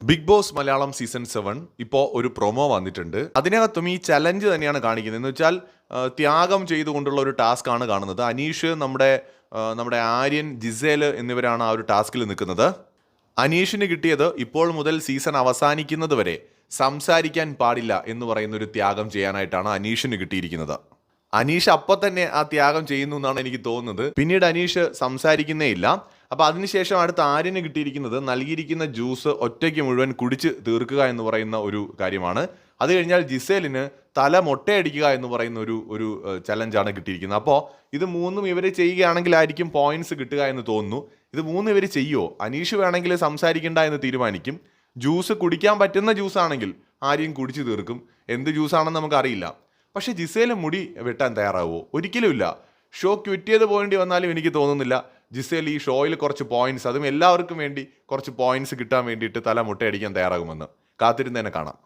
Big boss Malayalam season 7 ഇപ്പോൾ ഒരു promo വന്നിട്ടുണ്ട്. അതിനകത്തും ഈ ചലഞ്ച് തന്നെയാണ് കാണിക്കുന്നത്. എന്ന് വെച്ചാൽ ത്യാഗം ചെയ്തുകൊണ്ടുള്ള ഒരു ടാസ്ക് ആണ് കാണുന്നത്. അനീഷ്, നമ്മുടെ ആര്യൻ, ജിസേൽ എന്നിവരാണ് ആ ഒരു ടാസ്കിൽ നിൽക്കുന്നത്. അനീഷിന് കിട്ടിയത് ഇപ്പോൾ മുതൽ സീസൺ അവസാനിക്കുന്നത് വരെ സംസാരിക്കാൻ പാടില്ല എന്ന് പറയുന്ന ഒരു ത്യാഗം ചെയ്യാനായിട്ടാണ് അനീഷിന് കിട്ടിയിരിക്കുന്നത്. അനീഷ് അപ്പം തന്നെ ആ ത്യാഗം ചെയ്യുന്നു എന്നാണ് എനിക്ക് തോന്നുന്നത്. പിന്നീട് അനീഷ് സംസാരിക്കുന്നേ ഇല്ല. അപ്പോൾ അതിനുശേഷം അടുത്ത ആര്യന് കിട്ടിയിരിക്കുന്നത് നൽകിയിരിക്കുന്ന ജ്യൂസ് ഒറ്റയ്ക്ക് മുഴുവൻ കുടിച്ച് തീർക്കുക എന്ന് പറയുന്ന ഒരു കാര്യമാണ്. അത് കഴിഞ്ഞാൽ ജിസേലിന് തല മൊട്ടയടിക്കുക എന്ന് പറയുന്ന ഒരു ചലഞ്ചാണ് കിട്ടിയിരിക്കുന്നത്. അപ്പോൾ ഇത് മൂന്നും ഇവർ ചെയ്യുകയാണെങ്കിലായിരിക്കും പോയിന്റ്സ് കിട്ടുക എന്ന് തോന്നുന്നു. ഇത് മൂന്നും ഇവർ ചെയ്യുമോ? അനീഷ് വേണമെങ്കിൽ സംസാരിക്കണ്ട എന്ന് തീരുമാനിക്കും. ജ്യൂസ് കുടിക്കാൻ പറ്റുന്ന ജ്യൂസ് ആണെങ്കിൽ ആര്യൻ കുടിച്ച് തീർക്കും. എന്ത് ജ്യൂസാണെന്ന് നമുക്കറിയില്ല. പക്ഷേ ജിസേൽ മുടി വെട്ടാൻ തയ്യാറാവുമോ? ഒരിക്കലുമില്ല. ഷോ ക്വിറ്റ് ചെയ്ത് പോകേണ്ടി വന്നാലും എനിക്ക് തോന്നുന്നില്ല ജിസേൽ ഈ ഷോയിൽ കുറച്ച് പോയിന്റ്സ്, അതും എല്ലാവർക്കും വേണ്ടി കുറച്ച് പോയിന്റ്സ് കിട്ടാൻ വേണ്ടിയിട്ട് തല മുട്ടയടിക്കാൻ തയ്യാറാകുമെന്ന്. കാത്തിരുന്ന് തന്നെ കാണാം.